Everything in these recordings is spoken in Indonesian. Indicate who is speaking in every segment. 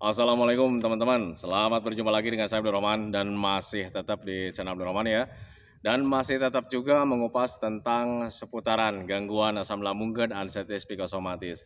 Speaker 1: Assalamualaikum teman-teman, selamat berjumpa lagi dengan saya Abdul Rahman dan masih tetap di channel Abdul Rahman ya. Dan masih tetap juga mengupas tentang seputaran gangguan asam lambung dan anxiety psikosomatis.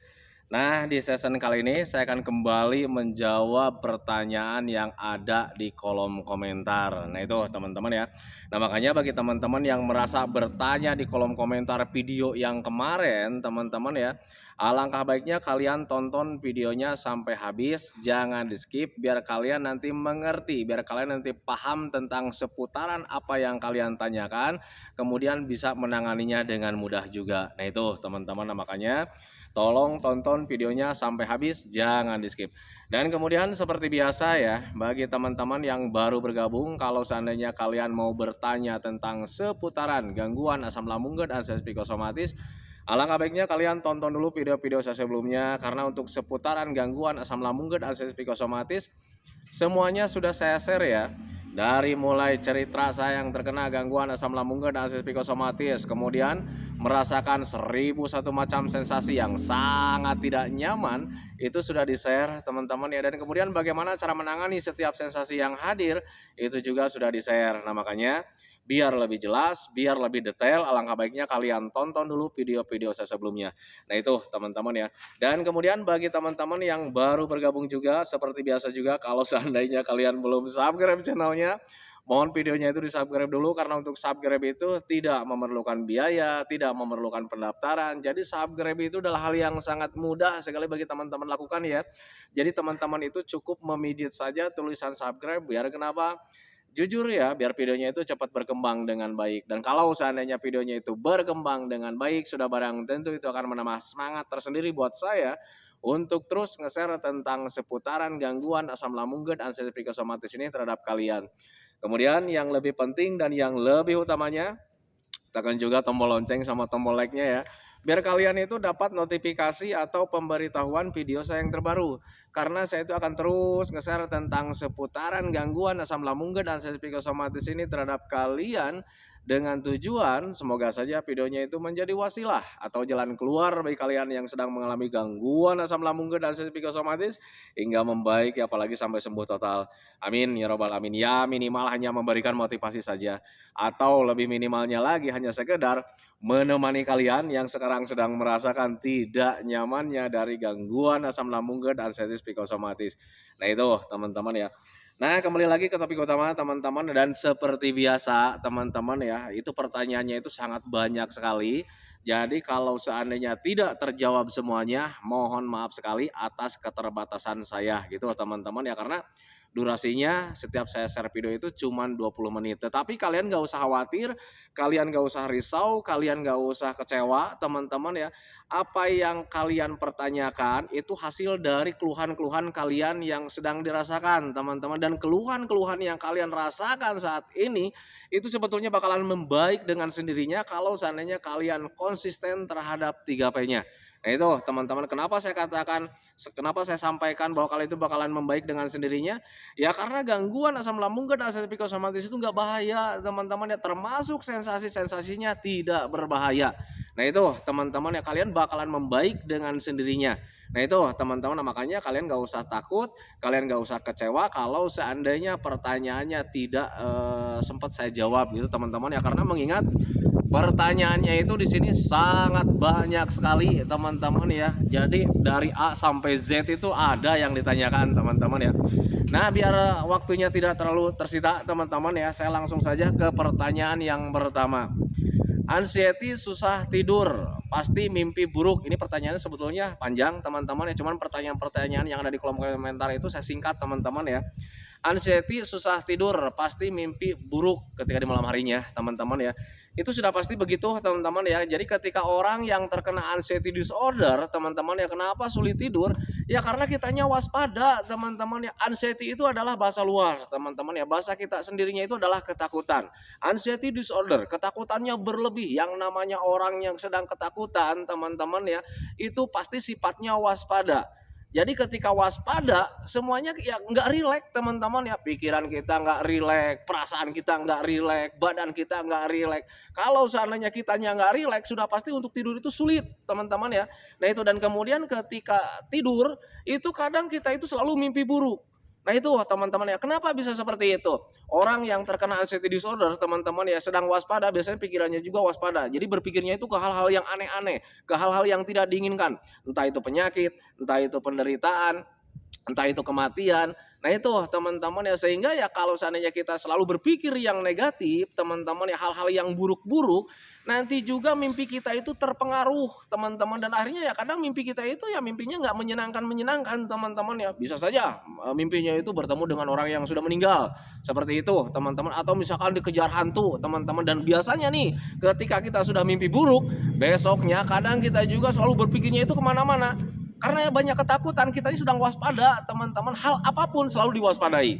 Speaker 1: Nah, di season kali ini saya akan kembali menjawab pertanyaan yang ada di kolom komentar. Nah, itu teman-teman ya. Nah, makanya bagi teman-teman yang merasa bertanya di kolom komentar video yang kemarin, teman-teman ya, alangkah baiknya kalian tonton videonya sampai habis, jangan di-skip biar kalian nanti mengerti, biar kalian nanti paham tentang seputaran apa yang kalian tanyakan, kemudian bisa menanganinya dengan mudah juga. Nah, itu teman-teman, nah, makanya tolong tonton videonya sampai habis, jangan di-skip. Dan kemudian seperti biasa ya, bagi teman-teman yang baru bergabung, kalau seandainya kalian mau bertanya tentang seputaran gangguan asam lambung dan anxiety psikosomatis, alangkah baiknya kalian tonton dulu video-video saya sebelumnya, karena untuk seputaran gangguan asam lambung dan anxiety psikosomatis semuanya sudah saya share ya. Dari mulai cerita saya yang terkena gangguan asam lambung dan anxiety psikosomatis, kemudian merasakan 1001 macam sensasi yang sangat tidak nyaman, itu sudah di-share teman-teman ya. Dan kemudian bagaimana cara menangani setiap sensasi yang hadir, itu juga sudah di-share. Nah, makanya biar lebih jelas, biar lebih detail, alangkah baiknya kalian tonton dulu video-video saya sebelumnya. Nah, itu teman-teman ya. Dan kemudian bagi teman-teman yang baru bergabung juga, seperti biasa juga kalau seandainya kalian belum subscribe channelnya, mohon videonya itu di-subscribe dulu, karena untuk subscribe itu tidak memerlukan biaya, tidak memerlukan pendaftaran. Jadi subscribe itu adalah hal yang sangat mudah sekali bagi teman-teman lakukan ya. Jadi teman-teman itu cukup memijit saja tulisan subscribe, biar kenapa? Jujur ya, biar videonya itu cepat berkembang dengan baik. Dan kalau seandainya videonya itu berkembang dengan baik, sudah barang tentu itu akan menambah semangat tersendiri buat saya untuk terus nge-share tentang seputaran gangguan asam lambung dan anxiety psikosomatis ini terhadap kalian. Kemudian yang lebih penting dan yang lebih utamanya, tekan juga tombol lonceng sama tombol like-nya ya. Biar kalian itu dapat notifikasi atau pemberitahuan video saya yang terbaru. Karena saya itu akan terus nge-share tentang seputaran gangguan asam lambung dan anxiety psikosomatis ini terhadap kalian, dengan tujuan semoga saja videonya itu menjadi wasilah atau jalan keluar bagi kalian yang sedang mengalami gangguan asam lambung dan anxiety psikosomatis hingga membaik ya, apalagi sampai sembuh total. Amin ya robbal alamin. Ya minimal hanya memberikan motivasi saja, atau lebih minimalnya lagi hanya sekedar menemani kalian yang sekarang sedang merasakan tidak nyamannya dari gangguan asam lambung dan anxiety psikosomatis. Nah, itu teman-teman ya. Nah, kembali lagi ke topik utama teman-teman, dan seperti biasa teman-teman ya, itu pertanyaannya itu sangat banyak sekali. Jadi kalau seandainya tidak terjawab semuanya, mohon maaf sekali atas keterbatasan saya gitu teman-teman ya, karena durasinya setiap saya share video itu cuma 20 menit. Tetapi kalian gak usah khawatir, kalian gak usah risau, kalian gak usah kecewa teman-teman ya. Apa yang kalian pertanyakan itu hasil dari keluhan-keluhan kalian yang sedang dirasakan teman-teman. Dan keluhan-keluhan yang kalian rasakan saat ini itu sebetulnya bakalan membaik dengan sendirinya kalau seandainya kalian konsisten terhadap 3P-nya. Nah, itu teman-teman, kenapa saya katakan, kenapa saya sampaikan bahwa kalian itu bakalan membaik dengan sendirinya. Ya karena gangguan asam lambung dan anxiety psikosomatis itu nggak bahaya teman-teman ya, termasuk sensasi-sensasinya tidak berbahaya. Nah, itu teman-teman ya, kalian bakalan membaik dengan sendirinya. Nah, itu teman-teman, nah, makanya kalian nggak usah takut, kalian nggak usah kecewa kalau seandainya pertanyaannya tidak sempat saya jawab gitu teman-teman ya, karena mengingat pertanyaannya itu di sini sangat banyak sekali teman-teman ya. Jadi dari A sampai Z itu ada yang ditanyakan teman-teman ya. Nah, biar waktunya tidak terlalu tersita teman-teman ya, saya langsung saja ke pertanyaan yang pertama. Anxiety susah tidur, pasti mimpi buruk. Ini pertanyaannya sebetulnya panjang teman-teman ya, cuman pertanyaan-pertanyaan yang ada di kolom komentar itu saya singkat teman-teman ya. Anxiety susah tidur, pasti mimpi buruk ketika di malam harinya teman-teman ya. Itu sudah pasti begitu teman-teman ya. Jadi ketika orang yang terkena anxiety disorder teman-teman ya, kenapa sulit tidur? Ya karena kitanya waspada teman-teman ya. Anxiety itu adalah bahasa luar teman-teman ya. Bahasa kita sendirinya itu adalah ketakutan. Anxiety disorder, ketakutannya berlebih. Yang namanya orang yang sedang ketakutan teman-teman ya, itu pasti sifatnya waspada.
Speaker 2: Jadi ketika waspada, semuanya ya nggak rileks teman-teman ya. Pikiran kita nggak rileks, perasaan kita nggak rileks, badan kita nggak rileks. Kalau seandainya kitanya nggak rileks, sudah pasti untuk tidur itu sulit teman-teman ya. Nah itu, dan kemudian ketika tidur, itu kadang kita itu selalu mimpi buruk. Nah itu teman-teman ya, kenapa bisa seperti itu? Orang yang terkena anxiety disorder teman-teman ya sedang waspada, biasanya pikirannya juga waspada. Jadi berpikirnya itu ke hal-hal yang aneh-aneh, ke hal-hal yang tidak diinginkan. Entah itu penyakit, entah itu penderitaan, entah itu kematian. Nah itu teman-teman ya, sehingga ya kalau seandainya kita selalu berpikir yang negatif teman-teman ya, hal-hal yang buruk-buruk, nanti juga mimpi kita itu terpengaruh teman-teman, dan akhirnya ya kadang mimpi kita itu ya mimpinya nggak menyenangkan teman-teman ya. Bisa saja mimpinya itu bertemu dengan orang yang sudah meninggal seperti itu teman-teman, atau misalkan dikejar hantu teman-teman. Dan biasanya nih ketika kita sudah mimpi buruk, besoknya kadang kita juga selalu berpikirnya itu kemana-mana. Karena banyak ketakutan, kita ini sedang waspada teman-teman, hal apapun selalu diwaspadai.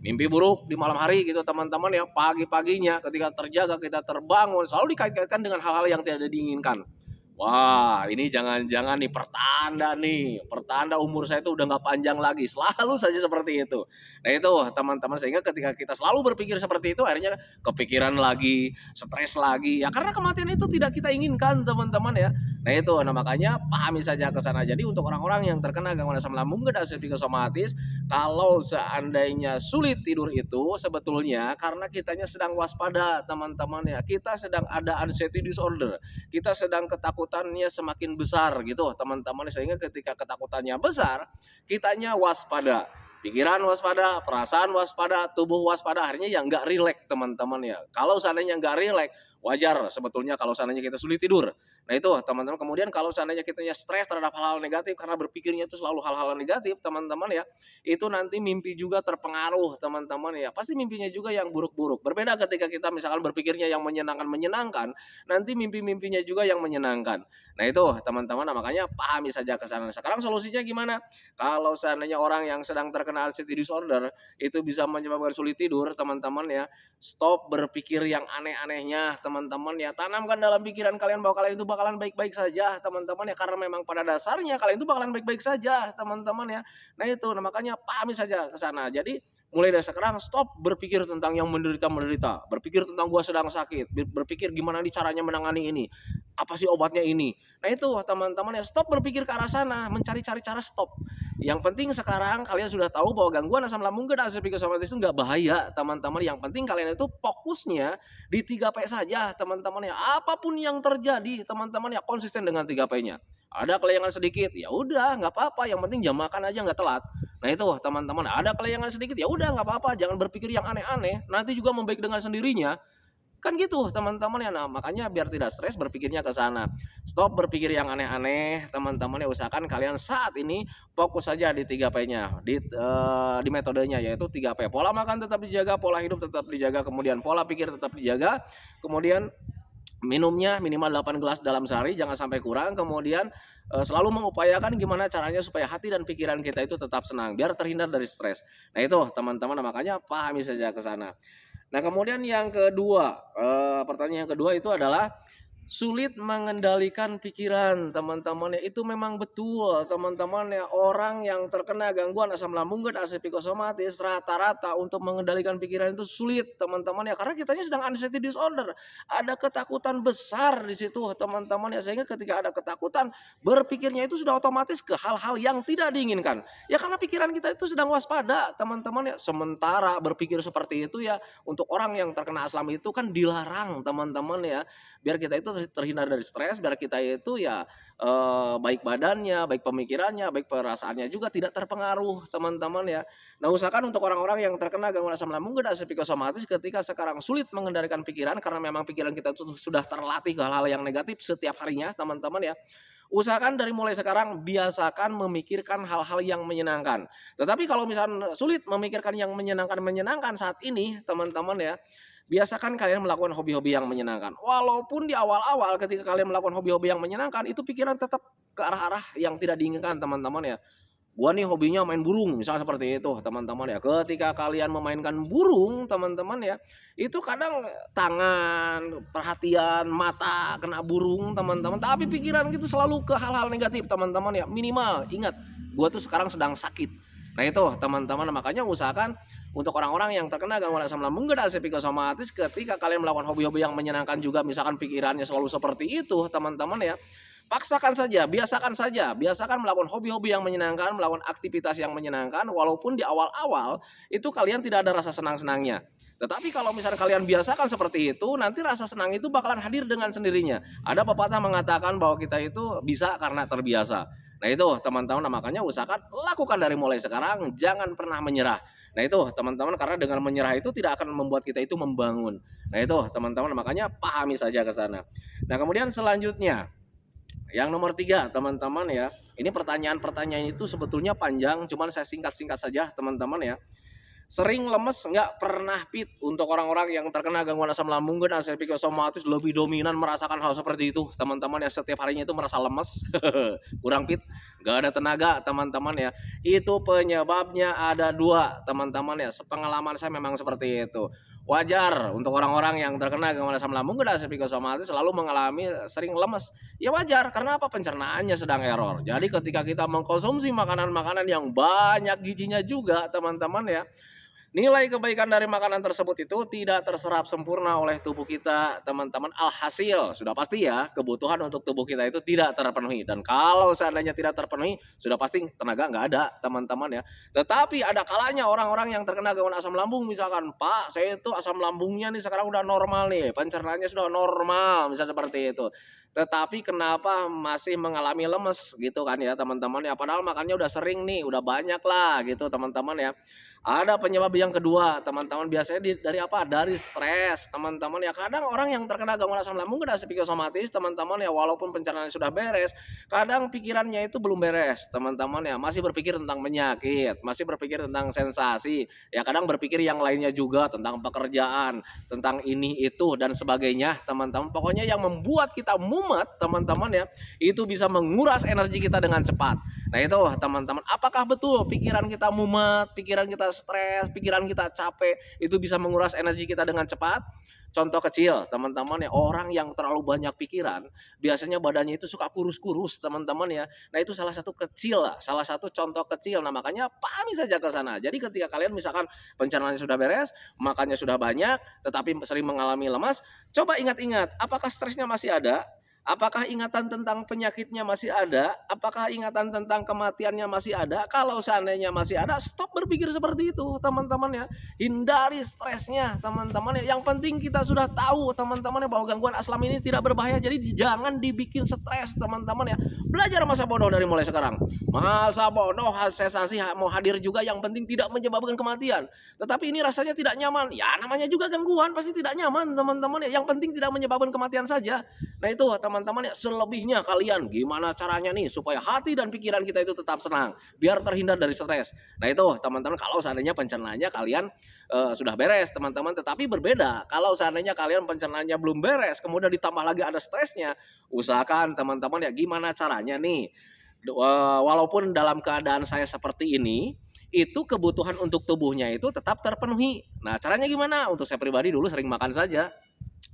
Speaker 2: Mimpi buruk di malam hari gitu teman-teman ya, pagi-paginya ketika terjaga kita terbangun selalu dikait-kaitkan dengan hal-hal yang tidak diinginkan. Wah, ini jangan-jangan nih pertanda umur saya itu udah nggak panjang lagi, selalu saja seperti itu. Nah itu teman-teman, sehingga ketika kita selalu berpikir seperti itu, akhirnya kepikiran lagi, stres lagi, ya karena kematian itu tidak kita inginkan teman-teman ya. Nah itu, nah makanya pahami saja ke sana. Jadi untuk orang-orang yang terkena gangguan asam lambung dan psikosomatis, kalau seandainya sulit tidur itu sebetulnya karena kitanya sedang waspada teman-teman ya. Kita sedang ada anxiety disorder. Kita sedang ketakutannya semakin besar gitu teman-teman, sehingga ketika ketakutannya besar, kitanya waspada. Pikiran waspada, perasaan waspada, tubuh waspada, akhirnya ya nggak rileks teman-teman ya. Kalau seandainya nggak rileks, wajar sebetulnya kalau seandainya kita sulit tidur. Nah itu teman-teman, kemudian kalau seandainya kitanya stres terhadap hal-hal negatif karena berpikirnya itu selalu hal-hal negatif teman-teman ya, itu nanti mimpi juga terpengaruh teman-teman ya. Pasti mimpinya juga yang buruk-buruk. Berbeda ketika kita misalkan berpikirnya yang menyenangkan-menyenangkan, nanti mimpi-mimpinya juga yang menyenangkan. Nah itu teman-teman, nah, makanya pahami saja ke sana. Sekarang solusinya gimana? Kalau seandainya orang yang sedang terkena anxiety disorder itu bisa menyebabkan sulit tidur teman-teman ya, stop berpikir yang aneh-anehnya teman-teman ya. Tanamkan dalam pikiran kalian bahwa kalian itu bakalan baik-baik saja teman-teman ya, karena memang pada dasarnya kalian itu bakalan baik-baik saja teman-teman ya. Nah itu, nah makanya pahami saja ke sana. Jadi mulai dari sekarang stop berpikir tentang yang menderita-menderita, berpikir tentang gua sedang sakit, berpikir gimana nih caranya menangani ini, apa sih obatnya ini. Nah itu teman-teman ya, stop berpikir ke arah sana, mencari-cari cara, stop. Yang penting sekarang kalian sudah tahu bahwa gangguan asam lambung dan asam psikosomatis itu nggak bahaya teman-teman. Yang penting kalian itu fokusnya di 3P saja teman-teman ya. Apapun yang terjadi teman-teman ya, konsisten dengan 3P-nya. Ada kelayangan sedikit, ya udah nggak apa-apa, yang penting jam makan aja nggak telat. Nah itu teman-teman, ada kelayangan sedikit, ya udah nggak apa-apa, jangan berpikir yang aneh-aneh, nanti juga membaik dengan sendirinya. Kan gitu teman-teman ya. Nah makanya biar tidak stres berpikirnya ke sana. Stop berpikir yang aneh-aneh teman-teman ya. Usahakan kalian saat ini fokus saja di 3P-nya, di metodenya, yaitu 3P. Pola makan tetap dijaga, pola hidup tetap dijaga, kemudian pola pikir tetap dijaga, kemudian minumnya minimal 8 gelas dalam sehari, jangan sampai kurang. Kemudian selalu mengupayakan gimana caranya supaya hati dan pikiran kita itu tetap senang biar terhindar dari stres. Nah itu teman-teman, makanya pahami saja ke sana. Nah kemudian yang kedua, pertanyaan yang kedua itu adalah sulit mengendalikan pikiran teman-teman ya. Itu memang betul teman-teman ya, orang yang terkena gangguan asam lambung dan asam psikosomatis rata-rata untuk mengendalikan pikiran itu sulit teman-teman ya, karena kitanya sedang anxiety disorder, ada ketakutan besar di situ teman-teman ya, sehingga ketika ada ketakutan berpikirnya itu sudah otomatis ke hal-hal yang tidak diinginkan ya, karena pikiran kita itu sedang waspada teman-teman ya. Sementara berpikir seperti itu ya untuk orang yang terkena asam itu kan dilarang teman-teman ya, biar kita itu terhindar dari stres, biar kita itu ya baik badannya, baik pemikirannya, baik perasaannya juga tidak terpengaruh teman-teman ya. Nah usahakan untuk orang-orang yang terkena gangguan asam lambung dan asam psikosomatis ketika sekarang sulit mengendalikan pikiran karena memang pikiran kita itu sudah terlatih ke hal-hal yang negatif setiap harinya teman-teman ya. Usahakan dari mulai sekarang biasakan memikirkan hal-hal yang menyenangkan. Tetapi kalau misalnya sulit memikirkan yang menyenangkan saat ini teman-teman ya, biasakan kalian melakukan hobi-hobi yang menyenangkan. Walaupun di awal-awal ketika kalian melakukan hobi-hobi yang menyenangkan, itu pikiran tetap ke arah-arah yang tidak diinginkan teman-teman ya. Gua nih hobinya main burung, misalnya seperti itu teman-teman ya. Ketika kalian memainkan burung teman-teman ya, itu kadang tangan, perhatian, mata kena burung teman-teman. Tapi pikiran itu selalu ke hal-hal negatif teman-teman ya. Minimal ingat, gue tuh sekarang sedang sakit. Nah itu teman-teman, makanya usahakan untuk orang-orang yang terkena gangguan asam lambung gak ada psikosomatis, ketika kalian melakukan hobi-hobi yang menyenangkan juga, misalkan pikirannya selalu seperti itu teman-teman ya, paksakan saja, biasakan melakukan hobi-hobi yang menyenangkan, melakukan aktivitas yang menyenangkan, walaupun di awal-awal itu kalian tidak ada rasa senang-senangnya. Tetapi kalau misalnya kalian biasakan seperti itu, nanti rasa senang itu bakalan hadir dengan sendirinya. Ada pepatah mengatakan bahwa kita itu bisa karena terbiasa. Nah itu teman-teman, makanya usahakan lakukan dari mulai sekarang, jangan pernah menyerah. Nah itu teman-teman, karena dengan menyerah itu tidak akan membuat kita itu membangun. Nah itu teman-teman, makanya pahami saja ke sana. Nah kemudian selanjutnya, yang nomor 3 teman-teman ya, ini pertanyaan-pertanyaan itu sebetulnya panjang, cuman saya singkat-singkat saja teman-teman ya. Sering lemes nggak pernah fit? Untuk orang-orang yang terkena gangguan asam lambung dan psikosomatis lebih dominan merasakan hal seperti itu teman-teman ya, setiap harinya itu merasa lemes, kurang fit, nggak ada tenaga teman-teman ya. Itu penyebabnya ada 2 teman-teman ya, sepengalaman saya memang seperti itu. Wajar untuk orang-orang yang terkena gangguan asam lambung dan psikosomatis selalu mengalami sering lemes. Ya wajar, karena apa? Pencernaannya sedang error. Jadi ketika kita mengkonsumsi makanan-makanan yang banyak gizinya juga teman-teman ya, nilai kebaikan dari makanan tersebut itu tidak terserap sempurna oleh tubuh kita teman-teman. Alhasil sudah pasti ya, kebutuhan untuk tubuh kita itu tidak terpenuhi. Dan kalau seandainya tidak terpenuhi, sudah pasti tenaga nggak ada teman-teman ya. Tetapi ada kalanya orang-orang yang terkena gangguan asam lambung, misalkan, Pak saya itu asam lambungnya nih sekarang udah normal nih, pencernaannya sudah normal, misalnya seperti itu, tetapi kenapa masih mengalami lemes gitu kan ya teman-teman ya, padahal makannya udah sering nih, udah banyak lah gitu teman-teman ya. Ada penyebab yang kedua teman-teman, biasanya dari apa? Dari stres teman-teman ya. Kadang orang yang terkena gangguan asam lambung dan psikosomatis teman-teman ya, walaupun pencernaannya sudah beres, kadang pikirannya itu belum beres teman-teman ya, masih berpikir tentang penyakit, masih berpikir tentang sensasi ya, kadang berpikir yang lainnya juga, tentang pekerjaan, tentang ini itu dan sebagainya teman-teman. Pokoknya yang membuat kita mumet teman-teman ya, itu bisa menguras energi kita dengan cepat. Nah itu teman-teman, apakah betul pikiran kita mumet, pikiran kita stres, pikiran kita capek, itu bisa menguras energi kita dengan cepat? Contoh kecil teman-teman ya, orang yang terlalu banyak pikiran biasanya badannya itu suka kurus-kurus teman-teman ya. Nah itu salah satu kecil lah, salah satu contoh kecil. Nah makanya pahami saja ke sana. Jadi ketika kalian misalkan pencernaannya sudah beres, makannya sudah banyak, tetapi sering mengalami lemas, coba ingat-ingat, apakah stresnya masih ada? Apakah ingatan tentang penyakitnya masih ada? Apakah ingatan tentang kematiannya masih ada? Kalau seandainya masih ada, stop berpikir seperti itu, teman-teman ya. Hindari stresnya, teman-teman ya. Yang penting kita sudah tahu, teman-teman ya, bahwa gangguan asam ini tidak berbahaya. Jadi jangan dibikin stres, teman-teman ya. Belajar masa bodoh dari mulai sekarang. Masa bodoh sensasi mau hadir juga, yang penting tidak menyebabkan kematian. Tetapi ini rasanya tidak nyaman. Ya namanya juga gangguan, pasti tidak nyaman, teman-teman ya. Yang penting tidak menyebabkan kematian saja. Nah itu teman-teman ya, selebihnya kalian gimana caranya nih supaya hati dan pikiran kita itu tetap senang, biar terhindar dari stres. Nah itu teman-teman, kalau seandainya pencernaannya kalian sudah beres teman-teman, tetapi berbeda kalau seandainya kalian pencernaannya belum beres, kemudian ditambah lagi ada stresnya, usahakan teman-teman ya, gimana caranya nih, walaupun dalam keadaan saya seperti ini, itu kebutuhan untuk tubuhnya itu tetap terpenuhi. Nah caranya gimana? Untuk saya pribadi dulu sering makan saja,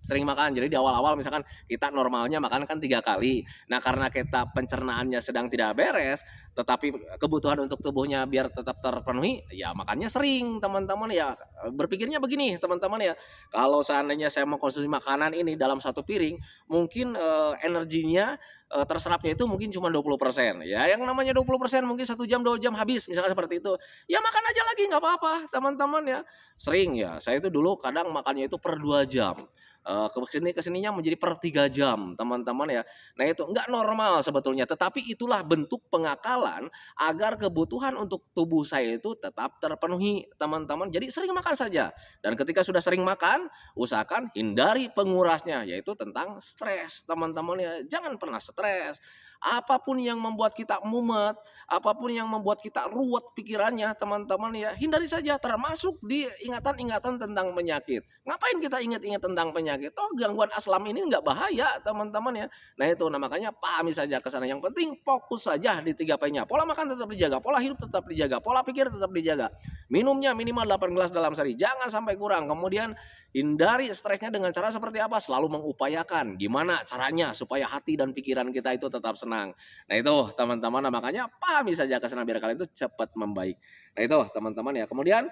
Speaker 2: sering makan. Jadi di awal-awal misalkan kita normalnya makan kan 3 kali. Nah karena kita pencernaannya sedang tidak beres, tetapi kebutuhan untuk tubuhnya biar tetap terpenuhi, ya makannya sering teman-teman ya. Berpikirnya begini teman-teman ya, kalau seandainya saya mengkonsumsi makanan ini dalam satu piring, mungkin energinya terserapnya itu mungkin cuma 20%. Ya yang namanya 20% mungkin 1 jam 2 jam habis misalkan seperti itu. Ya makan aja lagi nggak apa-apa teman-teman ya. Sering ya, saya itu dulu kadang makannya itu per 2 jam. Kesininya menjadi per 3 jam teman-teman ya. Nah itu nggak normal sebetulnya, tetapi itulah bentuk pengakalan agar kebutuhan untuk tubuh saya itu tetap terpenuhi teman-teman. Jadi sering makan saja, dan ketika sudah sering makan, usahakan hindari pengurasnya, yaitu tentang stres teman-teman ya. Jangan pernah stres. Apapun yang membuat kita mumet, apapun yang membuat kita ruwet pikirannya teman-teman ya, hindari saja, termasuk di ingatan-ingatan tentang penyakit. Ngapain kita ingat-ingat tentang penyakit? Toh gangguan asam ini nggak bahaya teman-teman ya. Nah itu, nah makanya pahami saja ke sana. Yang penting fokus saja di 3P-nya. Pola makan tetap dijaga, pola hidup tetap dijaga, pola pikir tetap dijaga. Minumnya minimal 8 gelas dalam sehari, jangan sampai kurang. Kemudian hindari stresnya dengan cara seperti apa? Selalu mengupayakan gimana caranya supaya hati dan pikiran kita itu tetap senang. senang. Nah itu teman-teman, nah makanya pahami saja kesenangan biar kalian itu cepat membaik. Nah itu teman-teman ya. Kemudian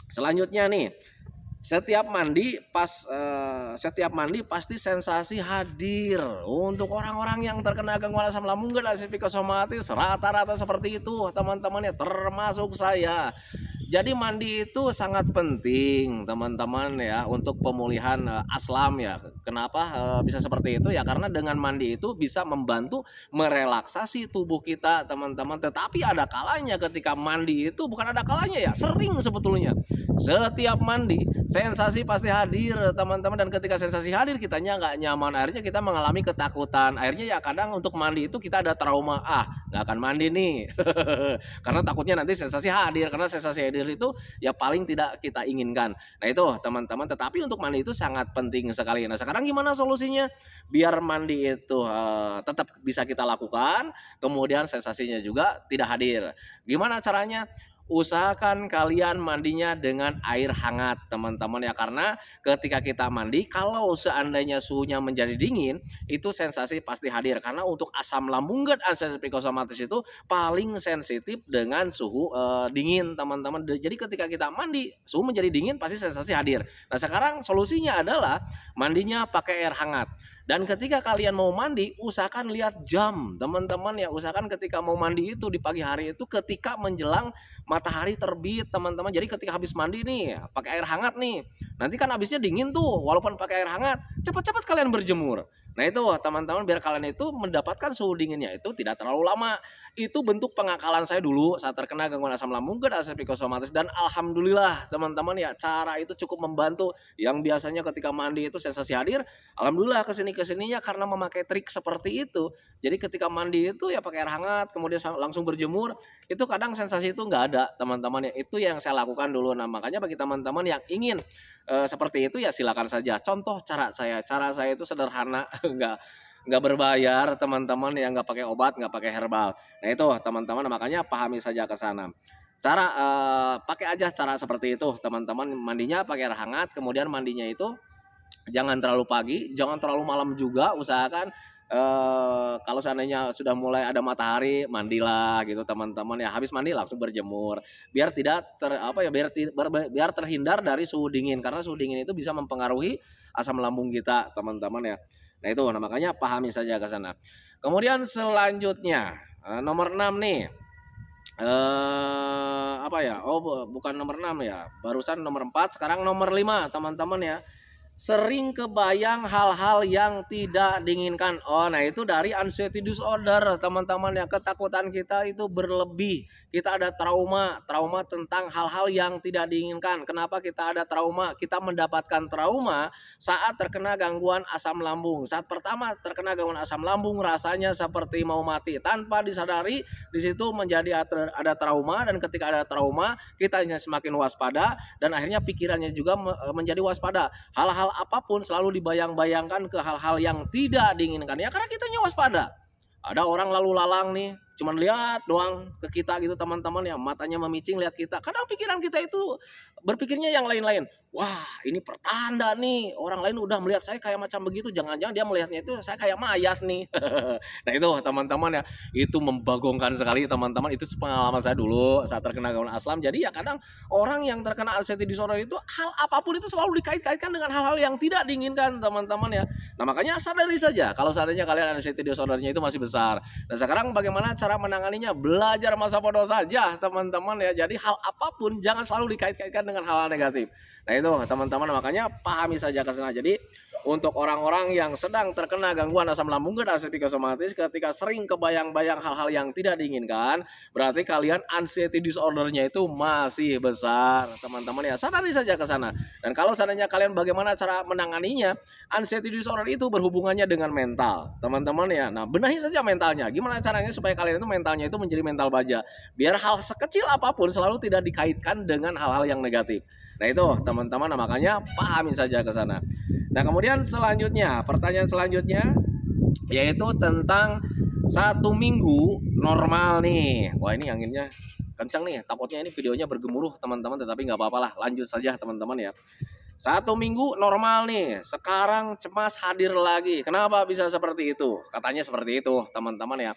Speaker 2: selanjutnya nih, setiap mandi pasti sensasi hadir. Untuk orang-orang yang terkena gangguan asam lambung dan psikosomatis rata-rata seperti itu teman-teman ya, termasuk saya. Jadi mandi itu sangat penting teman-teman ya untuk pemulihan aslam ya. Kenapa bisa seperti itu ya? Karena dengan mandi itu bisa membantu merelaksasi tubuh kita teman-teman. Tetapi ada kalanya ketika mandi itu, bukan ada kalanya ya, sering sebetulnya. Setiap mandi sensasi pasti hadir teman-teman, dan ketika sensasi hadir kitanya nggak nyaman, akhirnya kita mengalami ketakutan. Akhirnya ya kadang untuk mandi itu kita ada trauma, nggak akan mandi nih karena takutnya nanti sensasi hadir, karena sensasi hadir itu ya paling tidak kita inginkan. Nah itu teman-teman, tetapi untuk mandi itu sangat penting sekali. Nah sekarang gimana solusinya biar mandi itu tetap bisa kita lakukan, kemudian sensasinya juga tidak hadir? Gimana caranya? Usahakan kalian mandinya dengan air hangat teman-teman ya, karena ketika kita mandi kalau seandainya suhunya menjadi dingin itu sensasi pasti hadir, karena untuk asam lambung dan asam psikosomatis itu paling sensitif dengan suhu dingin teman-teman. Jadi ketika kita mandi suhu menjadi dingin pasti sensasi hadir. Nah sekarang solusinya adalah mandinya pakai air hangat. Dan ketika kalian mau mandi, usahakan lihat jam teman-teman ya. Usahakan ketika mau mandi itu di pagi hari itu ketika menjelang matahari terbit teman-teman. Jadi ketika habis mandi nih pakai air hangat nih, nanti kan habisnya dingin tuh, walaupun pakai air hangat cepat-cepat kalian berjemur. Nah itu teman-teman, biar kalian itu mendapatkan suhu dinginnya itu tidak terlalu lama. Itu bentuk pengakalan saya dulu saat terkena gangguan asam lambung dan asam psikosomatis, dan alhamdulillah teman-teman ya, cara itu cukup membantu. Yang biasanya ketika mandi itu sensasi hadir, alhamdulillah kesininya karena memakai trik seperti itu. Jadi ketika mandi itu ya pakai air hangat kemudian langsung berjemur, itu kadang sensasi itu nggak ada teman-teman ya. Itu yang saya lakukan dulu. Nah makanya bagi teman-teman yang ingin seperti itu ya silakan saja. Contoh cara saya itu sederhana, nggak berbayar teman-teman ya, nggak pakai obat, nggak pakai herbal. Nah itu teman-teman, makanya pahami saja ke sana. Cara pakai aja cara seperti itu teman-teman, mandinya pakai air hangat, kemudian mandinya itu jangan terlalu pagi, jangan terlalu malam juga. Usahakan kalau seandainya sudah mulai ada matahari mandilah gitu teman-teman ya. Habis mandi langsung berjemur biar tidak biar terhindar dari suhu dingin, karena suhu dingin itu bisa mempengaruhi asam lambung kita teman-teman ya. Nah itu, nah makanya pahami saja ke sana. Kemudian selanjutnya nomor 6 nih. Bukan nomor 6 ya. Barusan nomor 4, sekarang nomor 5 teman-teman ya. Sering kebayang hal-hal yang tidak diinginkan. Nah itu dari anxiety disorder teman-teman ya. Ketakutan kita itu berlebih. Kita ada trauma tentang hal-hal yang tidak diinginkan. Kenapa kita ada trauma? Kita mendapatkan trauma saat terkena gangguan asam lambung. Saat pertama terkena gangguan asam lambung rasanya seperti mau mati. Tanpa disadari di situ menjadi ada trauma, dan ketika ada trauma kita hanya semakin waspada, dan akhirnya pikirannya juga menjadi waspada. Hal-hal apapun selalu dibayang-bayangkan ke hal-hal yang tidak diinginkan ya, karena kitanya waspada. Ada orang lalu lalang nih, cuman lihat doang ke kita gitu teman-teman ya, matanya memicing lihat kita. Kadang pikiran kita itu berpikirnya yang lain-lain. Wah ini pertanda nih, orang lain udah melihat saya kayak macam begitu, jangan-jangan dia melihatnya itu saya kayak mayat nih. Nah itu teman-teman ya, itu membagongkan sekali teman-teman. Itu pengalaman saya dulu saat terkena gangguan asam. Jadi ya kadang orang yang terkena anxiety disorder itu hal apapun itu selalu dikait-kaitkan dengan hal-hal yang tidak diinginkan teman-teman ya. Nah makanya sadari saja kalau seandainya kalian anxiety disordernya itu masih besar. Nah sekarang bagaimana cara menanganinya? Belajar masa bodoh saja teman-teman ya. Jadi hal apapun jangan selalu dikait-kaitkan dengan hal-hal negatif. Nah itu teman-teman, makanya pahami saja ke sana. Jadi untuk orang-orang yang sedang terkena gangguan asam lambung dan asam psikosomatis, ketika sering kebayang-bayang hal-hal yang tidak diinginkan, berarti kalian anxiety disordernya itu masih besar teman-teman ya. Sadari saja ke sana. Dan kalau seandainya kalian bagaimana cara menanganinya, anxiety disorder itu berhubungannya dengan mental teman-teman ya. Nah benahi saja mentalnya. Gimana caranya supaya kalian itu mentalnya itu menjadi mental baja, biar hal sekecil apapun selalu tidak dikaitkan dengan hal-hal yang negatif. Nah itu teman-teman, makanya pahami saja ke sana. Nah kemudian selanjutnya, pertanyaan selanjutnya yaitu tentang 1 minggu normal nih. Wah ini anginnya kencang nih, takutnya ini videonya bergemuruh teman-teman, tetapi nggak apa-apa lah, lanjut saja teman-teman ya. 1 minggu normal nih, sekarang cemas hadir lagi. Kenapa bisa seperti itu? Katanya seperti itu, teman-teman ya.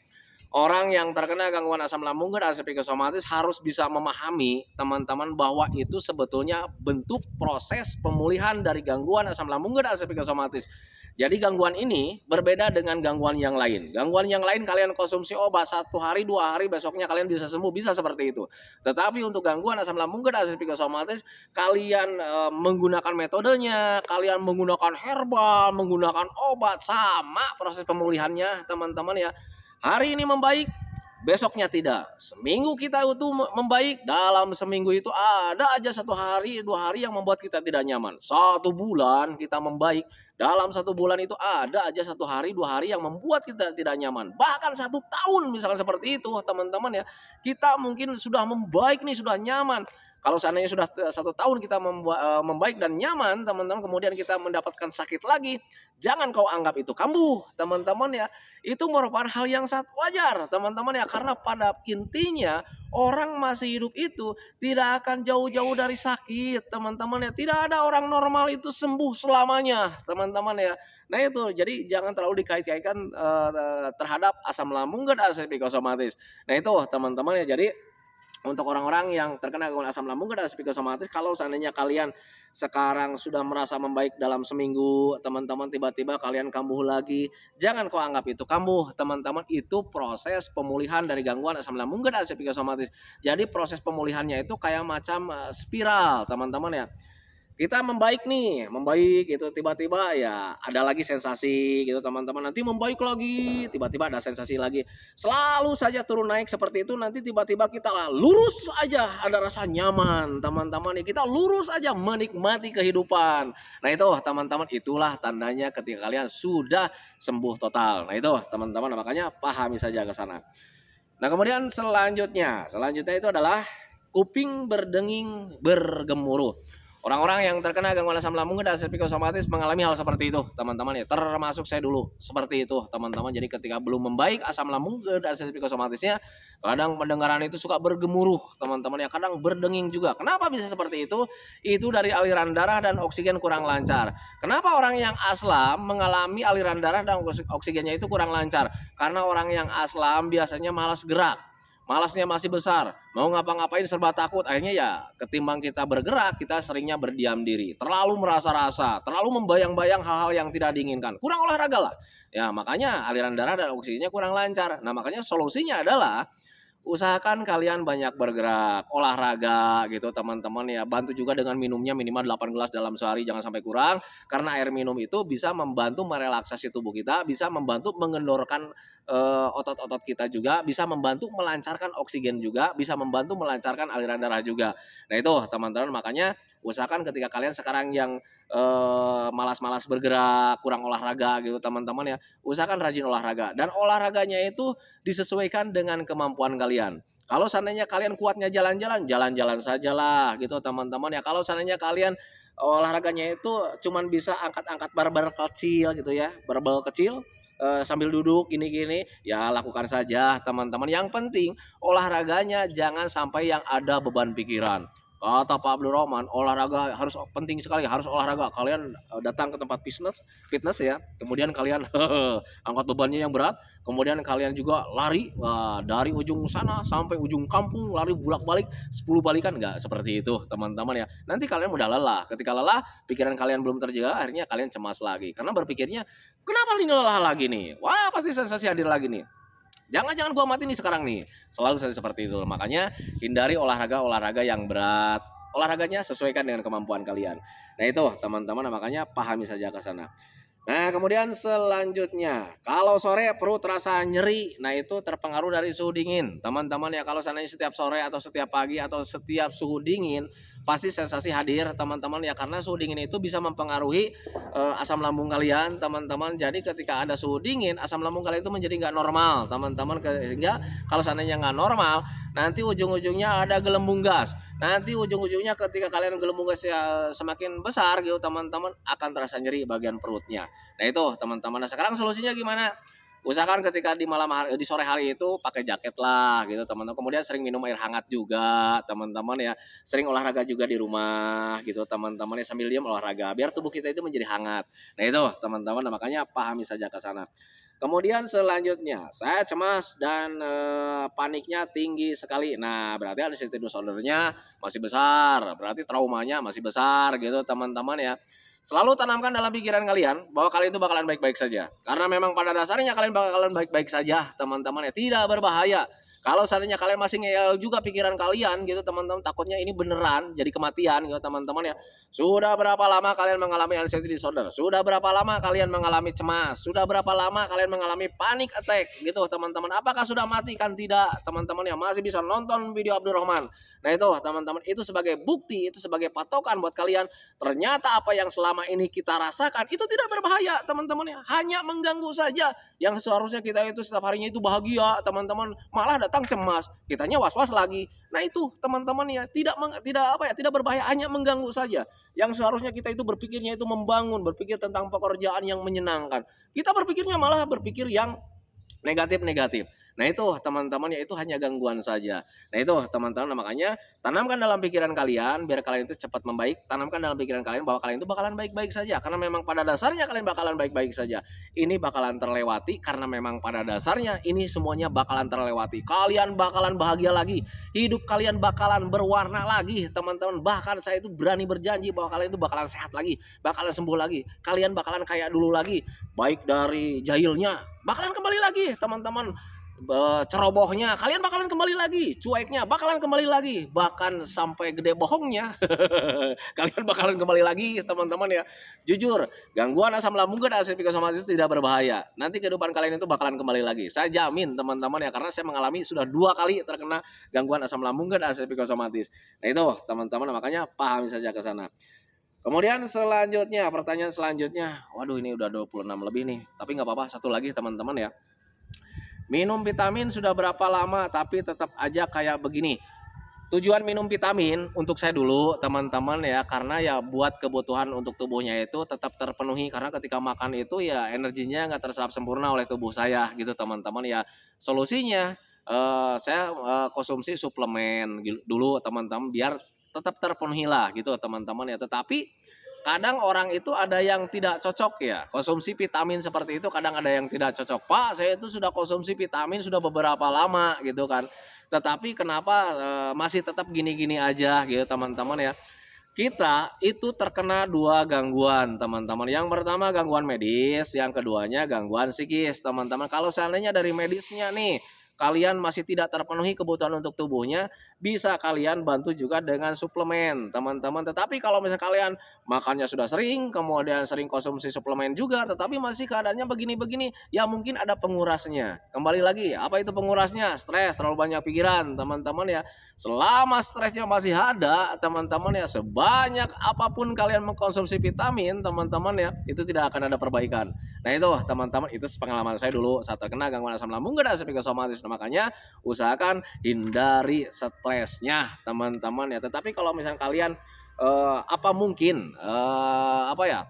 Speaker 2: Orang yang terkena gangguan asam lambung dan psikosomatis harus bisa memahami teman-teman bahwa itu sebetulnya bentuk proses pemulihan dari gangguan asam lambung dan psikosomatis. Jadi gangguan ini berbeda dengan gangguan yang lain. Gangguan yang lain kalian konsumsi obat 1 hari 2 hari besoknya kalian bisa sembuh, bisa seperti itu. Tetapi untuk gangguan asam lambung dan psikosomatis kalian menggunakan metodenya, kalian menggunakan herbal, menggunakan obat, sama proses pemulihannya teman-teman ya. Hari ini membaik, besoknya tidak. Seminggu kita itu membaik, dalam seminggu itu ada aja 1 hari 2 hari yang membuat kita tidak nyaman. 1 bulan kita membaik, dalam 1 bulan itu ada aja 1 hari 2 hari yang membuat kita tidak nyaman. Bahkan 1 tahun misalkan seperti itu teman-teman ya. Kita mungkin sudah membaik nih, sudah nyaman. Kalau seandainya sudah 1 tahun kita membaik dan nyaman teman-teman, kemudian kita mendapatkan sakit lagi, jangan kau anggap itu kambuh teman-teman ya. Itu merupakan hal yang sangat wajar teman-teman ya, karena pada intinya orang masih hidup itu tidak akan jauh-jauh dari sakit teman-teman ya. Tidak ada orang normal itu sembuh selamanya teman-teman ya. Nah itu, jadi jangan terlalu dikait-kaitkan terhadap asam lambung dan psikosomatis. Nah itu teman-teman ya, jadi untuk orang-orang yang terkena gangguan asam lambung dan psikosomatis, kalau seandainya kalian sekarang sudah merasa membaik dalam seminggu, teman-teman tiba-tiba kalian kambuh lagi, jangan kau anggap itu kambuh, teman-teman. Itu proses pemulihan dari gangguan asam lambung dan psikosomatis. Jadi proses pemulihannya itu kayak macam spiral, teman-teman ya. Kita membaik nih, membaik gitu, tiba-tiba ya ada lagi sensasi gitu teman-teman, nanti membaik lagi, tiba-tiba ada sensasi lagi, selalu saja turun naik seperti itu. Nanti tiba-tiba kita lurus aja, ada rasa nyaman teman-teman ya, kita lurus aja menikmati kehidupan. Nah itu teman-teman, itulah tandanya ketika kalian sudah sembuh total. Nah itu teman-teman, makanya pahami saja ke sana. Nah kemudian selanjutnya itu adalah kuping berdenging bergemuruh. Orang-orang yang terkena gangguan asam lambung dan psikosomatis mengalami hal seperti itu teman-teman ya, termasuk saya dulu seperti itu teman-teman. Jadi ketika belum membaik asam lambung dan psikosomatisnya, kadang pendengaran itu suka bergemuruh teman-teman ya, kadang berdenging juga. Kenapa bisa seperti itu? Itu dari aliran darah dan oksigen kurang lancar. Kenapa orang yang aslam mengalami aliran darah dan oksigennya itu kurang lancar? Karena orang yang aslam biasanya malas gerak, malasnya masih besar, mau ngapa-ngapain serba takut. Akhirnya ya ketimbang kita bergerak, kita seringnya berdiam diri, terlalu merasa-rasa, terlalu membayang-bayang hal-hal yang tidak diinginkan, kurang olahraga lah ya, makanya aliran darah dan oksigennya kurang lancar. Nah makanya solusinya adalah usahakan kalian banyak bergerak, olahraga gitu teman-teman ya. Bantu juga dengan minumnya minimal 8 gelas dalam sehari, jangan sampai kurang. Karena air minum itu bisa membantu merelaksasi tubuh kita, bisa membantu mengendorkan otot-otot kita juga, bisa membantu melancarkan oksigen juga, bisa membantu melancarkan aliran darah juga. Nah itu teman-teman, makanya usahakan ketika kalian sekarang yang malas-malas bergerak, kurang olahraga gitu teman-teman ya, usahakan rajin olahraga, dan olahraganya itu disesuaikan dengan kemampuan kalian. Kalau seandainya kalian kuatnya jalan-jalan, jalan-jalan sajalah gitu teman-teman ya. Kalau seandainya kalian olahraganya itu cuman bisa angkat-angkat barbel kecil gitu ya, barbel kecil sambil duduk gini-gini, ya lakukan saja teman-teman. Yang penting olahraganya jangan sampai yang ada beban pikiran. Kata Pak Abdul Rahman, olahraga harus penting sekali, harus olahraga. Kalian datang ke tempat fitness ya, kemudian kalian angkat bebannya yang berat, kemudian kalian juga lari dari ujung sana sampai ujung kampung, lari bolak-balik 10 balikan, enggak seperti itu teman-teman ya. Nanti kalian udah lelah, ketika lelah pikiran kalian belum terjaga, akhirnya kalian cemas lagi karena berpikirnya kenapa ini lelah lagi nih, wah pasti sensasi hadir lagi nih, jangan gua mati nih sekarang nih. Selalu saya seperti itu. Makanya hindari olahraga yang berat. Olahraganya sesuaikan dengan kemampuan kalian. Nah itu teman-teman, makanya pahami saja ke sana. Nah kemudian selanjutnya, kalau sore perut terasa nyeri, nah itu terpengaruh dari suhu dingin teman-teman ya. Kalau seandainya setiap sore atau setiap pagi atau setiap suhu dingin, pasti sensasi hadir teman-teman ya, karena suhu dingin itu bisa mempengaruhi asam lambung kalian teman-teman. Jadi ketika ada suhu dingin, asam lambung kalian itu menjadi nggak normal teman-teman, sehingga kalau seandainya nggak normal, nanti ujung-ujungnya ada gelembung gas. Nanti ujung-ujungnya ketika kalian gelembung gasnya semakin besar gitu teman-teman, akan terasa nyeri bagian perutnya. Nah itu teman-teman. Nah sekarang solusinya gimana? usahakan ketika di malam hari, di sore hari itu pakai jaket lah gitu teman-teman. Kemudian sering minum air hangat juga teman-teman ya. Sering olahraga juga di rumah gitu teman-teman ya, sambil diam olahraga biar tubuh kita itu menjadi hangat. Nah itu teman-teman, nah, makanya pahami saja ke sana. Kemudian selanjutnya, saya cemas dan paniknya tinggi sekali. Nah, berarti anxiety disorder-nya masih besar, berarti traumanya masih besar gitu teman-teman ya. Selalu tanamkan dalam pikiran kalian bahwa kalian itu bakalan baik-baik saja. Karena memang pada dasarnya kalian bakalan baik-baik saja teman-teman ya, tidak berbahaya. Kalau seandainya kalian masih ngeyel juga pikiran kalian gitu teman-teman, takutnya ini beneran jadi kematian gitu teman-teman ya. Sudah berapa lama kalian mengalami anxiety disorder? Sudah berapa lama kalian mengalami cemas? Sudah berapa lama kalian mengalami panic attack gitu teman-teman? Apakah sudah mati? Kan tidak teman-teman ya, masih bisa nonton video Abdurrahman. Nah itu teman-teman, itu sebagai bukti, itu sebagai patokan buat kalian. Ternyata apa yang selama ini kita rasakan itu tidak berbahaya teman-teman ya, hanya mengganggu saja. Yang seharusnya kita itu setiap harinya itu bahagia teman-teman, malah datang cemas, kitanya was-was lagi. Nah itu teman-teman ya, tidak berbahaya, hanya mengganggu saja. Yang seharusnya kita itu berpikirnya itu membangun, berpikir tentang pekerjaan yang menyenangkan, kita berpikirnya malah berpikir yang negatif-negatif. Nah itu teman-teman ya, itu hanya gangguan saja. Nah itu teman-teman, makanya tanamkan dalam pikiran kalian biar kalian itu cepat membaik. Tanamkan dalam pikiran kalian bahwa kalian itu bakalan baik-baik saja, karena memang pada dasarnya kalian bakalan baik-baik saja. Ini bakalan terlewati karena memang pada dasarnya ini semuanya bakalan terlewati. Kalian bakalan bahagia lagi, hidup kalian bakalan berwarna lagi teman-teman. Bahkan saya itu berani berjanji bahwa kalian itu bakalan sehat lagi, bakalan sembuh lagi, kalian bakalan kayak dulu lagi. Baik dari jahilnya bakalan kembali lagi teman-teman, cerobohnya kalian bakalan kembali lagi, cueknya bakalan kembali lagi, bahkan sampai gede bohongnya kalian bakalan kembali lagi teman-teman ya. Jujur, gangguan asam lambung dan asam psikosomatis itu tidak berbahaya. Nanti kehidupan kalian itu bakalan kembali lagi, saya jamin teman-teman ya, karena saya mengalami sudah 2 kali terkena gangguan asam lambung dan asam psikosomatis. Nah itu teman-teman, makanya pahami saja ke sana. Kemudian selanjutnya, pertanyaan selanjutnya, waduh ini udah 26 lebih nih, tapi nggak apa-apa, satu lagi teman-teman ya. Minum vitamin sudah berapa lama tapi tetap aja kayak begini. Tujuan minum vitamin untuk saya dulu teman-teman ya, karena ya buat kebutuhan untuk tubuhnya itu tetap terpenuhi, karena ketika makan itu ya energinya nggak terserap sempurna oleh tubuh saya gitu teman-teman ya. Solusinya saya konsumsi suplemen dulu teman-teman biar tetap terpenuhi lah gitu teman-teman ya. Tetapi kadang orang itu ada yang tidak cocok ya, konsumsi vitamin seperti itu kadang ada yang tidak cocok. Pak, saya itu sudah konsumsi vitamin sudah beberapa lama gitu kan, tetapi kenapa masih tetap gini-gini aja gitu teman-teman ya. Kita itu terkena 2 gangguan teman-teman. Yang pertama gangguan medis, yang keduanya gangguan psikis teman-teman. Kalau seandainya dari medisnya nih kalian masih tidak terpenuhi kebutuhan untuk tubuhnya, bisa kalian bantu juga dengan suplemen teman-teman. Tetapi kalau misalnya kalian makannya sudah sering, kemudian sering konsumsi suplemen juga, tetapi masih keadaannya begini-begini, ya mungkin ada pengurasnya. Kembali lagi, apa itu pengurasnya? Stres, terlalu banyak pikiran teman-teman ya. Selama stresnya masih ada teman-teman ya, sebanyak apapun kalian mengkonsumsi vitamin teman-teman ya, itu tidak akan ada perbaikan. Nah itu teman-teman, itu pengalaman saya dulu saat terkena gangguan asam lambung dan asam psikosomatis. Makanya usahakan hindari stresnya teman-teman ya. Tetapi kalau misalnya kalian apa mungkin apa ya,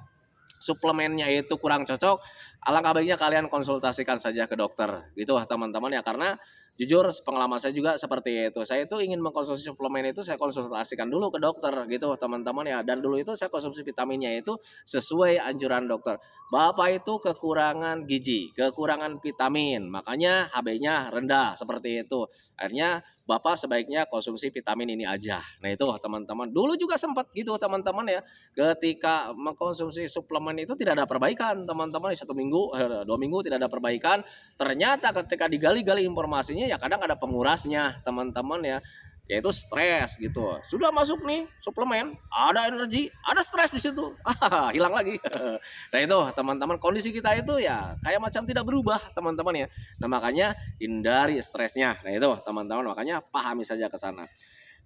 Speaker 2: suplemennya itu kurang cocok, alangkah baiknya kalian konsultasikan saja ke dokter gitu teman-teman ya. Karena jujur pengalaman saya juga seperti itu, saya itu ingin mengkonsumsi suplemen itu saya konsultasikan dulu ke dokter gitu teman-teman ya. Dan dulu itu saya konsumsi vitaminnya itu sesuai anjuran dokter. Bapak itu kekurangan gizi, kekurangan vitamin, makanya HB-nya rendah seperti itu. Akhirnya Bapak sebaiknya konsumsi vitamin ini aja. Nah itu teman-teman, dulu juga sempat gitu teman-teman ya. Ketika mengkonsumsi suplemen itu tidak ada perbaikan teman-teman, 1 minggu, 2 minggu tidak ada perbaikan. Ternyata ketika digali-gali informasinya ya kadang ada pengurasnya teman-teman ya, yaitu stres gitu. Sudah masuk nih suplemen, ada energi, ada stres di situ, hilang lagi. Nah itu teman-teman, kondisi kita itu ya kayak macam tidak berubah teman-teman ya. Nah makanya hindari stresnya. Nah itu teman-teman, makanya pahami saja ke sana.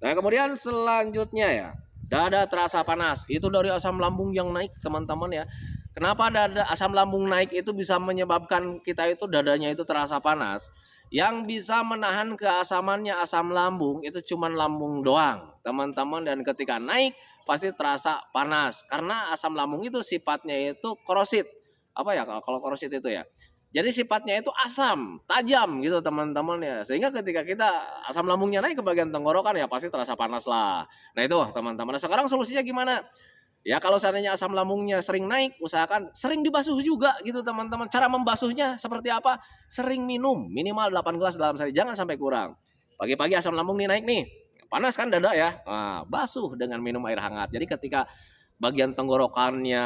Speaker 2: Nah kemudian selanjutnya ya, dada terasa panas, itu dari asam lambung yang naik teman-teman ya. Kenapa dada asam lambung naik itu bisa menyebabkan kita itu dadanya itu terasa panas? Yang bisa menahan keasamannya asam lambung itu cuma lambung doang teman-teman, dan ketika naik pasti terasa panas karena asam lambung itu sifatnya itu korosit. Apa ya kalau korosit itu ya? Jadi sifatnya itu asam, tajam gitu teman-teman ya. Sehingga ketika kita asam lambungnya naik ke bagian tenggorokan ya pasti terasa panas lah. Nah itu teman-teman. Nah sekarang solusinya gimana? Ya kalau seandainya asam lambungnya sering naik, usahakan sering dibasuh juga gitu teman-teman. Cara membasuhnya seperti apa? Sering minum, minimal 8 gelas dalam sehari, jangan sampai kurang. Pagi-pagi asam lambung nih naik nih, panas kan dada ya. Nah, basuh dengan minum air hangat. Jadi ketika bagian tenggorokannya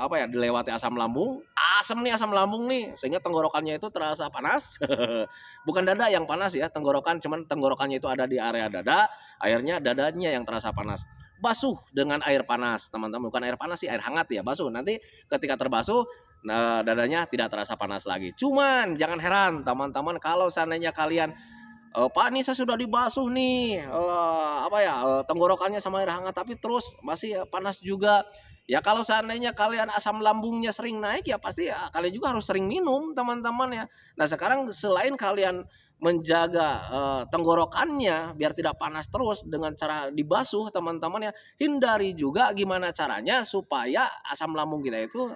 Speaker 2: apa ya dilewati asam lambung, asam nih asam lambung nih sehingga tenggorokannya itu terasa panas. Bukan dada yang panas ya, tenggorokan cuman tenggorokannya itu ada di area dada, akhirnya dadanya yang terasa panas. Basuh dengan air panas, teman-teman. Bukan air panas sih, air hangat ya, basuh. Nanti ketika terbasuh, nah dadanya tidak terasa panas lagi. Cuman jangan heran teman-teman kalau seandainya kalian Pak ini saya sudah dibasuh nih, apa ya, tenggorokannya sama air hangat tapi terus masih panas juga. Ya kalau seandainya kalian asam lambungnya sering naik ya pasti ya kalian juga harus sering minum teman-teman ya. Nah sekarang selain kalian menjaga, tenggorokannya biar tidak panas terus dengan cara dibasuh teman-teman ya, hindari juga gimana caranya supaya asam lambung kita itu,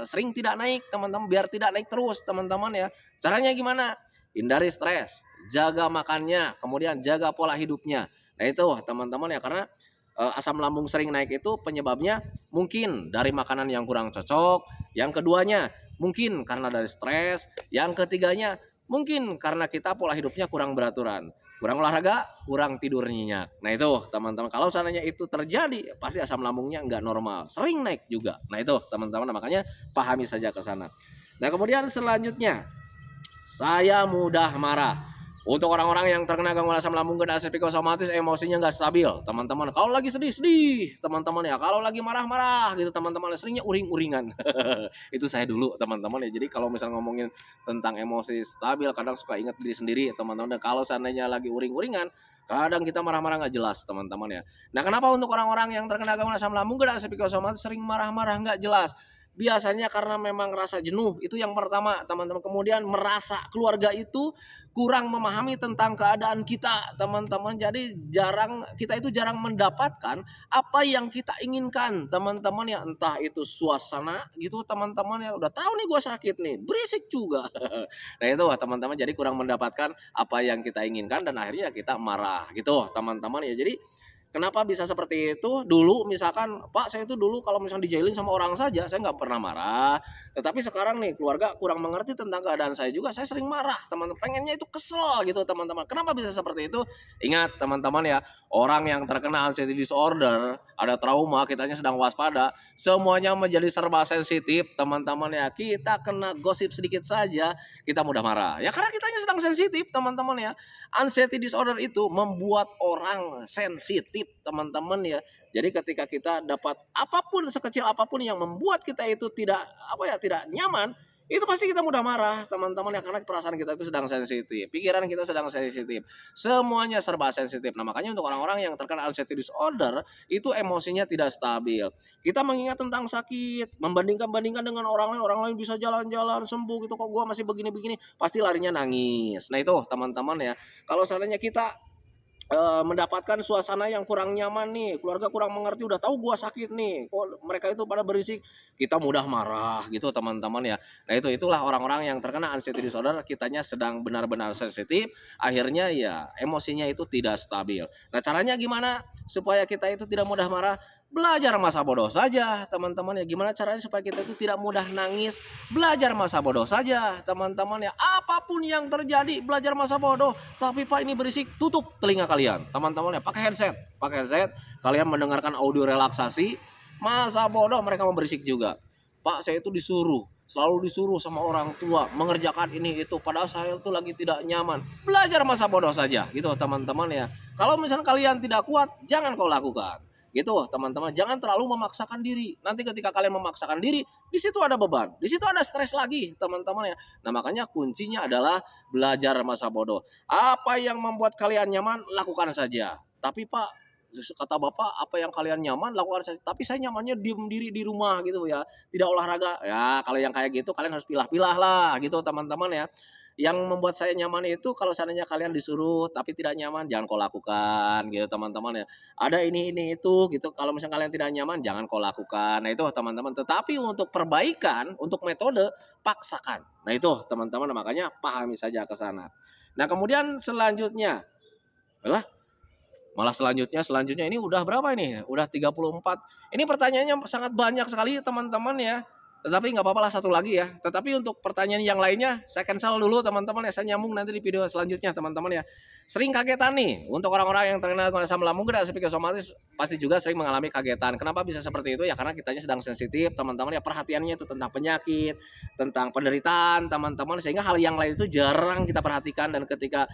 Speaker 2: sering tidak naik teman-teman, biar tidak naik terus teman-teman ya. Caranya gimana? Hindari stres, jaga makannya, kemudian jaga pola hidupnya. Nah itu teman-teman ya karena asam lambung sering naik itu penyebabnya mungkin dari makanan yang kurang cocok, yang keduanya mungkin karena dari stres, yang ketiganya mungkin karena kita pola hidupnya kurang beraturan, kurang olahraga, kurang tidur nyenyak. Nah itu teman-teman kalau seandainya itu terjadi pasti asam lambungnya nggak normal, sering naik juga. Nah itu teman-teman makanya pahami saja ke sana. Nah kemudian selanjutnya saya mudah marah. Untuk orang-orang yang terkena gangguan asam lambung dan asam psikosomatis emosinya nggak stabil, teman-teman. Kalau lagi sedih-sedih, teman-teman ya. Kalau lagi marah-marah gitu, teman-teman seringnya uring-uringan. Itu saya dulu, teman-teman ya. Jadi kalau misalnya ngomongin tentang emosi stabil, kadang suka ingat diri sendiri, teman-teman. Dan kalau seandainya lagi uring-uringan, kadang kita marah-marah nggak jelas, teman-teman ya. Nah, kenapa untuk orang-orang yang terkena gangguan asam lambung dan asam psikosomatis sering marah-marah nggak jelas? Biasanya karena memang rasa jenuh, itu yang pertama teman-teman. Kemudian merasa keluarga itu kurang memahami tentang keadaan kita teman-teman. Jadi kita itu jarang mendapatkan apa yang kita inginkan teman-teman ya. Entah itu suasana gitu teman-teman ya. Udah tahu nih gue sakit nih, berisik juga. Nah itu teman-teman jadi kurang mendapatkan apa yang kita inginkan dan akhirnya kita marah gitu teman-teman ya. Jadi kenapa bisa seperti itu? Dulu misalkan, Pak saya itu dulu kalau misalnya dijailin sama orang saja, saya nggak pernah marah. Tetapi sekarang nih keluarga kurang mengerti tentang keadaan saya juga, saya sering marah. Teman-teman pengennya itu kesel gitu teman-teman. Kenapa bisa seperti itu? Ingat teman-teman ya, orang yang terkena anxiety disorder, ada trauma, kitanya sedang waspada, semuanya menjadi serba sensitif teman-teman ya. Kita kena gosip sedikit saja, kita mudah marah. Ya karena kitanya sedang sensitif teman-teman ya. Anxiety disorder itu membuat orang sensitif teman-teman ya. Jadi ketika kita dapat apapun sekecil apapun yang membuat kita itu tidak apa ya tidak nyaman, itu pasti kita mudah marah teman-teman ya karena perasaan kita itu sedang sensitif, pikiran kita sedang sensitif, semuanya serba sensitif. Nah makanya untuk orang-orang yang terkena anxiety disorder itu emosinya tidak stabil. Kita mengingat tentang sakit, membandingkan dengan orang lain bisa jalan-jalan sembuh gitu kok gua masih begini-begini, pasti larinya nangis. Nah itu teman-teman ya, kalau seandainya kita mendapatkan suasana yang kurang nyaman nih, keluarga kurang mengerti, udah tahu gua sakit nih, kok mereka itu pada berisik, kita mudah marah gitu teman-teman ya. Nah itulah orang-orang yang terkena anxiety disorder, kitanya sedang benar-benar sensitif, akhirnya ya emosinya itu tidak stabil. Nah caranya gimana supaya kita itu tidak mudah marah? Belajar masa bodoh saja teman-teman ya. Gimana caranya supaya kita itu tidak mudah nangis? Belajar masa bodoh saja teman-teman ya. Apapun yang terjadi belajar masa bodoh. Tapi Pak ini berisik, tutup telinga kalian teman-teman ya. Pakai headset. Kalian mendengarkan audio relaksasi. Masa bodoh mereka mau berisik juga. Pak saya itu selalu disuruh sama orang tua mengerjakan ini itu padahal saya itu lagi tidak nyaman. Belajar masa bodoh saja gitu teman-teman ya. Kalau misalnya kalian tidak kuat jangan kau lakukan gitu teman-teman. Jangan terlalu memaksakan diri, nanti ketika kalian memaksakan diri di situ ada beban, di situ ada stres lagi teman-teman ya. Nah makanya kuncinya adalah belajar masa bodoh. Apa yang membuat kalian nyaman lakukan saja, tapi Pak kata bapak apa yang kalian nyaman lakukan saja, tapi saya nyamannya diem diri di rumah gitu ya, tidak olahraga ya. Kalau yang kayak gitu kalian harus pilah-pilah lah gitu teman-teman ya. yang membuat saya nyaman itu kalau seandainya kalian disuruh tapi tidak nyaman jangan kau lakukan gitu teman-teman ya. Ada ini itu gitu. Kalau misalnya kalian tidak nyaman jangan kau lakukan. Nah itu teman-teman. Tetapi untuk perbaikan, untuk metode paksakan. Nah itu teman-teman makanya pahami saja ke sana. Nah kemudian selanjutnya adalah malah selanjutnya ini udah berapa ini? Udah 34. Ini pertanyaannya sangat banyak sekali teman-teman ya. Tetapi nggak apa-apa lah satu lagi ya. Tetapi untuk pertanyaan yang lainnya saya cancel dulu teman-teman ya. Saya nyambung nanti di video selanjutnya teman-teman ya. Sering kagetan nih untuk orang-orang yang terkena asam lambung dan psikosomatis pasti juga sering mengalami kagetan. Kenapa bisa seperti itu? Ya karena kitanya sedang sensitif teman-teman ya, perhatiannya itu tentang penyakit, tentang penderitaan teman-teman, sehingga hal yang lain itu jarang kita perhatikan, dan ketika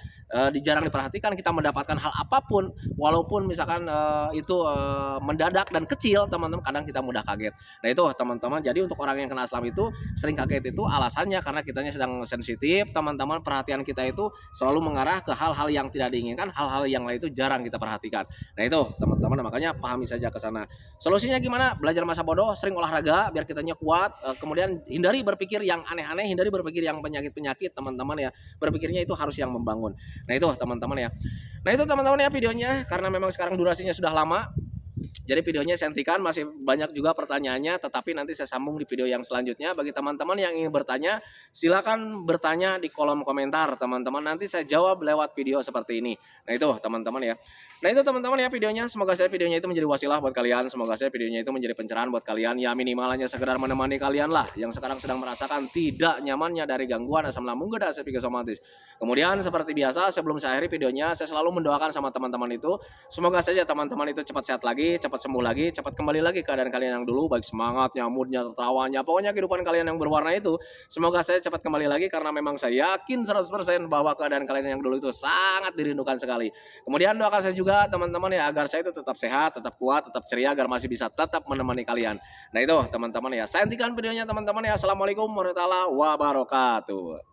Speaker 2: jarang diperhatikan kita mendapatkan hal apapun walaupun misalkan itu mendadak dan kecil teman-teman, kadang kita mudah kaget. Nah itu teman-teman, jadi untuk orang yang kena asam itu sering kaget itu alasannya karena kitanya sedang sensitif teman-teman, perhatian kita itu selalu mengarah ke hal-hal yang tidak diinginkan, hal-hal yang lain itu jarang kita perhatikan. Nah itu teman-teman, makanya pahami saja ke sana. Solusinya gimana? Belajar masa bodoh, sering olahraga biar kitanya kuat, kemudian hindari berpikir yang aneh-aneh, hindari berpikir yang penyakit-penyakit teman-teman ya. Berpikirnya itu harus yang membangun. Nah itu teman-teman ya. Nah itu teman-teman ya videonya, karena memang sekarang durasinya sudah lama. Jadi videonya saya hentikan, masih banyak juga pertanyaannya, tetapi nanti saya sambung di video yang selanjutnya. Bagi teman-teman yang ingin bertanya, silakan bertanya di kolom komentar teman-teman. Nanti saya jawab lewat video seperti ini. Nah itu teman-teman ya. Nah itu teman-teman ya videonya. Semoga saya videonya itu menjadi wasilah buat kalian. Semoga saya videonya itu menjadi pencerahan buat kalian. Ya minimal hanya sekedar menemani kalian lah yang sekarang sedang merasakan tidak nyamannya dari gangguan asam lambung dan psikosomatis. Kemudian seperti biasa sebelum saya akhiri videonya, saya selalu mendoakan sama teman-teman itu. Semoga saja teman-teman itu cepat sehat lagi, cepat sembuh lagi, cepat kembali lagi keadaan kalian yang dulu, baik semangatnya, moodnya, tertawanya, pokoknya kehidupan kalian yang berwarna itu. Semoga saya cepat kembali lagi karena memang saya yakin 100% bahwa keadaan kalian yang dulu itu sangat dirindukan sekali. Kemudian doakan saya juga teman-teman ya agar saya itu tetap sehat, tetap kuat, tetap ceria, agar masih bisa tetap menemani kalian. Nah itu teman-teman ya. Saya hentikan videonya teman-teman ya. Assalamualaikum warahmatullahi wabarakatuh.